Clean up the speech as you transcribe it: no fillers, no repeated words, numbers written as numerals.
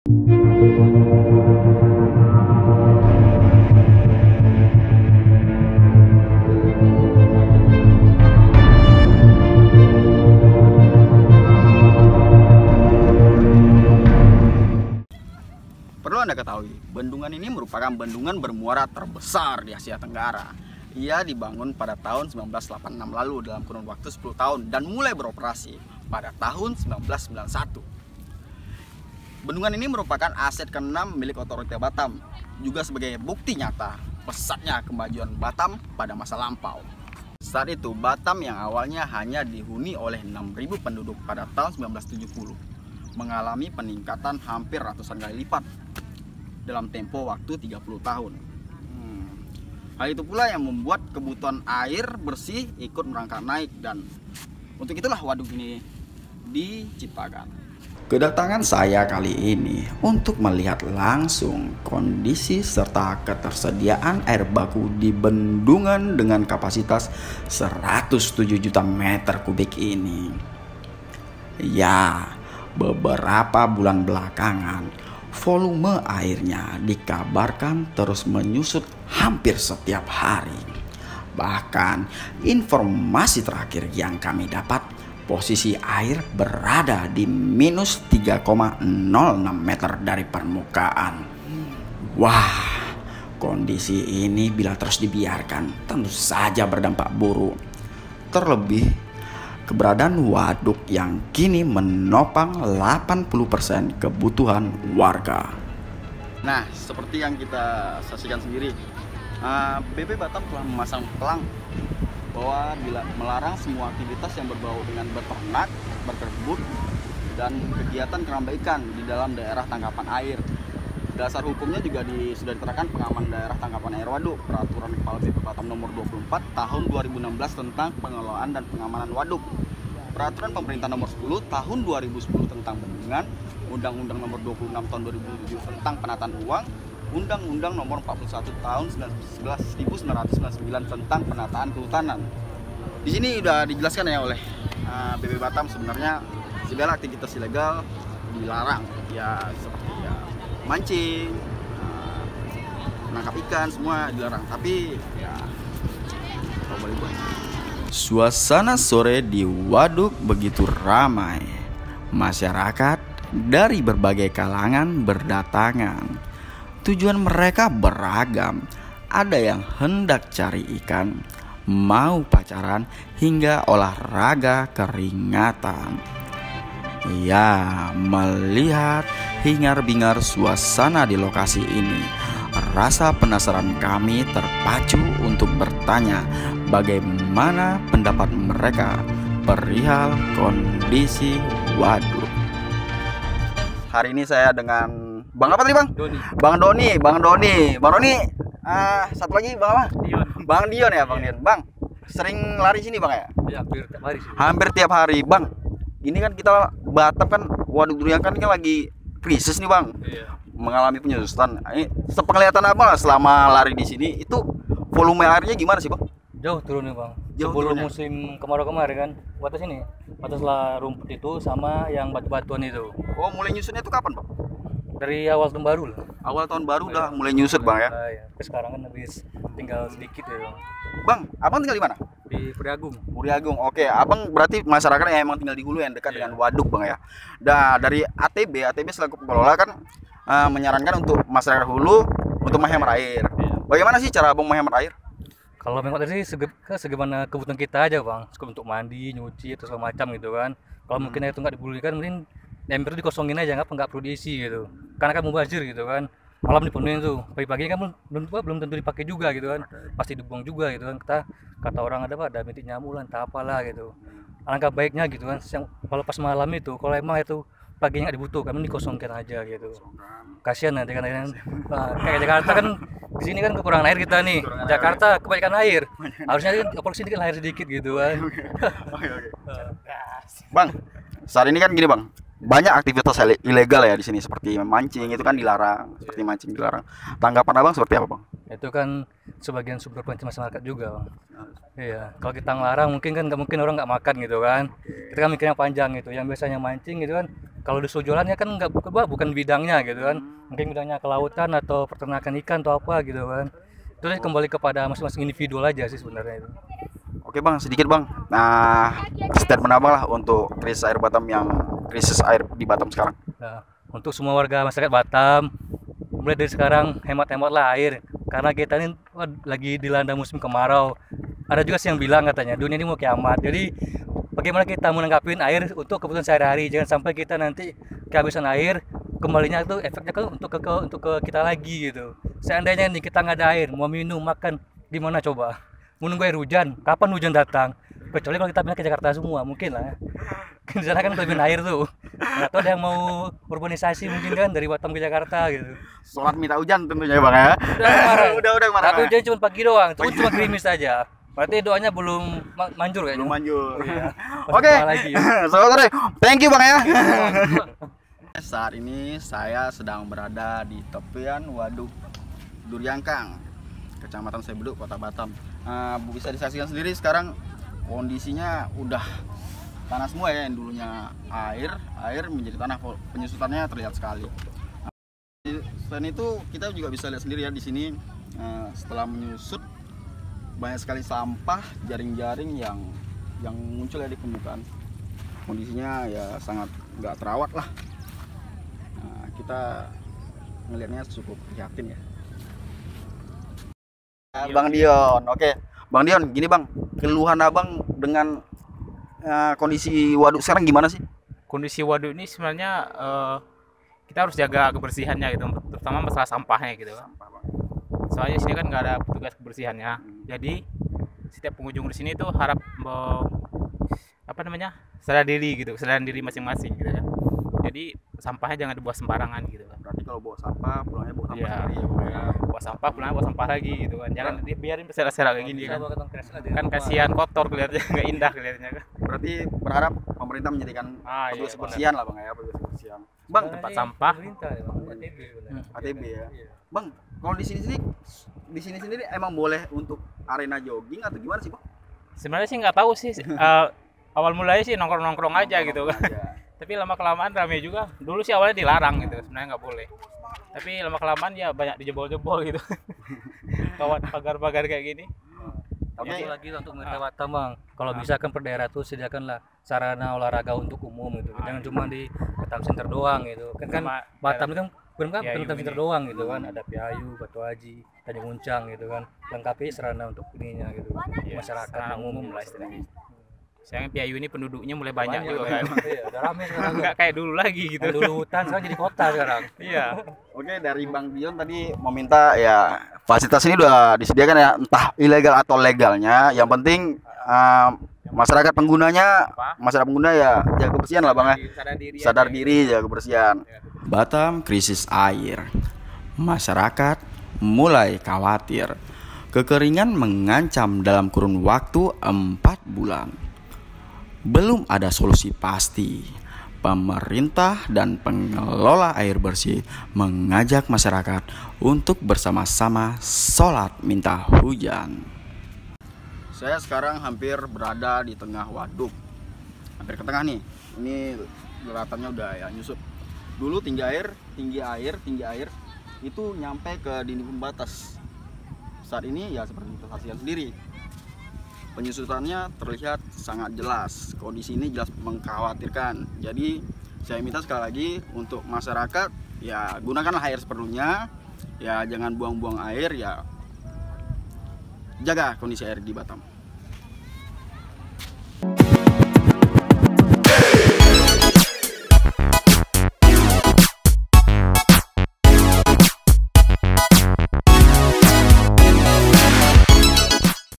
Perlu Anda ketahui, bendungan ini merupakan bendungan bermuara terbesar di Asia Tenggara. Ia dibangun pada tahun 1986 lalu dalam kurun waktu 10 tahun dan mulai beroperasi pada tahun 1991. Bendungan ini merupakan aset ke-6 milik Otorita Batam, juga sebagai bukti nyata pesatnya kemajuan Batam pada masa lampau. Saat itu, Batam yang awalnya hanya dihuni oleh 6.000 penduduk pada tahun 1970 mengalami peningkatan hampir ratusan kali lipat dalam tempo waktu 30 tahun. Hal itu pula yang membuat kebutuhan air bersih ikut merangkak naik, dan untuk itulah waduk ini diciptakan. Kedatangan saya kali ini untuk melihat langsung kondisi serta ketersediaan air baku di bendungan dengan kapasitas 107 juta meter kubik ini. Ya, beberapa bulan belakangan volume airnya dikabarkan terus menyusut hampir setiap hari. Bahkan informasi terakhir yang kami dapat, posisi air berada di minus 3,06 meter dari permukaan. Wah, kondisi ini bila terus dibiarkan tentu saja berdampak buruk. Terlebih keberadaan waduk yang kini menopang 80% kebutuhan warga. Nah, seperti yang kita saksikan sendiri, BP Batam telah memasang pelang bahwa bila melarang semua aktivitas yang berbau dengan beternak, berkebun, dan kegiatan keramba ikan di dalam daerah tangkapan air. Dasar hukumnya juga sudah diterapkan pengaman daerah tangkapan air waduk, Peraturan Kepala BP Batam Nomor 24 Tahun 2016 tentang pengelolaan dan pengamanan waduk, Peraturan Pemerintah Nomor 10 Tahun 2010 tentang bendungan, Undang-Undang Nomor 26 Tahun 2007 tentang penataan uang, Undang-Undang Nomor 41 Tahun 1999 tentang penataan kehutanan. Di sini sudah dijelaskan ya oleh BP Batam, sebenarnya segala aktivitas ilegal dilarang, ya seperti ya mancing, menangkap ikan, semua dilarang. Tapi ya kalau boleh buat. Suasana sore di waduk begitu ramai. Masyarakat dari berbagai kalangan berdatangan. Tujuan mereka beragam. Ada yang hendak cari ikan, mau pacaran, hingga olahraga keringatan. Ya, melihat hingar-bingar suasana di lokasi ini, rasa penasaran kami terpacu untuk bertanya bagaimana pendapat mereka perihal kondisi waduk. Hari ini saya dengan Bang apa tadi Bang? Doni. Bang Doni. Satu lagi Bang apa? Dion. Bang Dion ya, Bang Dion. Bang, sering lari sini Bang ya? Ya, hampir tiap hari sih. Hampir tiap hari Bang. Ini kan kita Batam kan waduk Durian kan lagi krisis nih Bang. Iya. Mengalami penyusutan. Ini sepenglihatan Abang lah selama lari di sini, itu volume airnya gimana sih Bang? Jauh turun nih Bang. Jauh Sebelum turunnya. musim kemarau kemarin kan, batas ini, bataslah rumput itu sama yang batu-batuan itu. Oh, mulai nyusutnya itu kapan Bang? Dari awal tahun baru lah. Awal tahun baru udah mulai nyusut Bang ya. Ya. Tapi sekarang kan habis tinggal sedikit ya Bang. Bang, Abang tinggal di mana? Di Priagung. Muriagung. Oke, Abang berarti masyarakat yang emang tinggal di hulu yang dekat dengan waduk Bang ya. Nah, dari ATB selaku pengelola kan menyarankan untuk masyarakat hulu untuk menghemat air. Iya. Bagaimana sih cara Abang menghemat air? Kalau memang tadi sebagaimana kebutuhan kita aja Bang, cukup untuk mandi, nyuci atau segala macam gitu kan. Kalau mungkin air itu nggak dipedulikan, mungkin ember itu dikosongin aja, nggak perlu diisi gitu. Karena kan mubazir gitu kan. Malam dipenuhin tuh, pagi-pagi kan belum tentu dipakai juga gitu kan, pasti dibuang juga gitu kan. Kata orang ada bintik nyamuk lah, entah apalah gitu. Alangkah baiknya gitu kan, kalau pas malam itu, kalau emang itu paginya nggak dibutuhkan, dikosongkan aja gitu. Kasihan nanti kan, kayak Jakarta kan, di sini kan kekurangan air kita nih. Jakarta kebanyakan air, harusnya produksi sedikit air sedikit gitu kan. Oke. Bang, saat ini kan gini Bang, banyak aktivitas ilegal ya di sini, seperti mancing itu kan dilarang, seperti mancing dilarang. Tanggapan Abang seperti apa Bang? Itu kan sebagian sumber pencemaran masyarakat juga, Bang. Iya, kalau kita ngelarang mungkin kan nggak mungkin orang nggak makan gitu kan. Kita kan mikirnya panjang gitu. Yang biasanya mancing gitu kan, kalau di jualannya kan nggak bukan bidangnya gitu kan. Mungkin bidangnya kelautan atau peternakan ikan atau apa gitu kan. Itu sih kembali kepada masing-masing individu aja sih sebenarnya itu. Oke bang, sedikit bang. Nah, statement abang lah untuk krisis air Batam krisis air di Batam sekarang. Nah, untuk semua warga masyarakat Batam, mulai dari sekarang hemat-hematlah air. Karena kita ini lagi dilanda musim kemarau. Ada juga sih yang bilang katanya dunia ini mau kiamat. Jadi bagaimana kita menanggapi air untuk kebutuhan sehari-hari. Jangan sampai kita nanti kehabisan air, kembalinya itu efeknya kan untuk ke kita lagi gitu. Seandainya nih kita nggak ada air, mau minum, makan, gimana coba? Menunggu air hujan, kapan hujan datang? Kecuali kalau kita pindah ke Jakarta semua, mungkin lah. Di sana kan kelebihan air tuh. Atau ada yang mau urbanisasi mungkin kan dari Batam ke Jakarta gitu. Sholat minta hujan tentunya bang ya. Udah kemarin. Tapi hujan cuma pagi doang, cuma gerimis saja. Berarti doanya belum manjur kayaknya. Belum manjur. Iya. Oke. Lagi. Sore. Thank you bang ya. Saat ini saya sedang berada di tepian Waduk Duryangkang, Kecamatan Sebeduk, Kota Batam. Bisa disaksikan sendiri sekarang kondisinya udah tanah semua ya, yang dulunya air menjadi tanah, penyusutannya terlihat sekali. Selain itu kita juga bisa lihat sendiri ya di sini setelah menyusut banyak sekali sampah, jaring-jaring yang muncul ya di permukaan. Kondisinya ya sangat nggak terawat lah. Kita ngelihatnya cukup prihatin ya. Bang Dion, oke. Bang Dion, gini bang, keluhan abang dengan kondisi waduk sekarang gimana sih? Kondisi waduk ini sebenarnya kita harus jaga kebersihannya gitu, terutama masalah sampahnya gitu. Soalnya di sini kan nggak ada petugas kebersihannya, jadi setiap pengunjung di sini tuh harap sadar diri masing-masing gitu kan. Jadi sampahnya jangan dibuang sembarangan gitu kan. Berarti kalau bawa sampah pulangnya bawa sampah Iya. sendiri ya bang ya. Bawa sampah pulangnya bawa sampah lagi gitu kan. Jangan dibiarin berserak-serak kayak gini kan. Kan kasihan, kotor kelihatannya, nggak indah kelihatannya kan. Berarti berharap pemerintah menjadikan iya, petugas kebersihan lah bang ya, petugas kebersihan. Bang, tempat sampah. ATB ya. Bang, kalau di sini sendiri emang boleh untuk arena jogging atau gimana sih bang? Sebenarnya sih nggak tahu sih. Awal mulanya sih nongkrong-nongkrong aja gitu kan. Tapi lama kelamaan rame juga. Dulu sih awalnya dilarang gitu, sebenarnya nggak boleh. Tapi lama kelamaan ya banyak dijebol-jebol gitu. Kawat pagar-pagar kayak gini. Tapi lagi untuk mereka Batam bang, kalau bisa kan per daerah tuh sediakanlah sarana olahraga untuk umum gitu. Jangan cuma di Batam Center doang gitu. Kan Batam kan bukan Batam Center doang gitu kan. Ada Piayu, Batu Haji, Tanjung Uncang gitu kan. Lengkapi sarana untuk ininya gitu. Masyarakat yang umum lah istilahnya. Sayang Piayu ini penduduknya mulai banyak juga kan. Iya, udah rame sekarang. Nggak kayak dulu lagi gitu. Kan dulu hutan, sekarang jadi kota sekarang. Iya. Oke, dari Bang Dion tadi meminta ya fasilitas ini udah disediakan ya, entah ilegal atau legalnya. Yang penting masyarakat pengguna ya jaga kebersihan lah bang ya. Sadar diri jaga kebersihan. Batam krisis air. Masyarakat mulai khawatir. Kekeringan mengancam dalam kurun waktu 4 bulan. Belum ada solusi pasti. Pemerintah dan pengelola air bersih mengajak masyarakat untuk bersama-sama sholat minta hujan. Saya sekarang hampir berada di tengah waduk. Hampir ke tengah nih. Ini daratannya udah ya nyusut. Dulu tinggi air itu nyampe ke dinding pembatas. Saat ini ya seperti kita saksikan sendiri. Penyusutannya terlihat sangat jelas. Kondisi ini jelas mengkhawatirkan. Jadi saya minta sekali lagi untuk masyarakat ya gunakanlah air seperlunya. Ya jangan buang-buang air ya. Jaga kondisi air di Batam.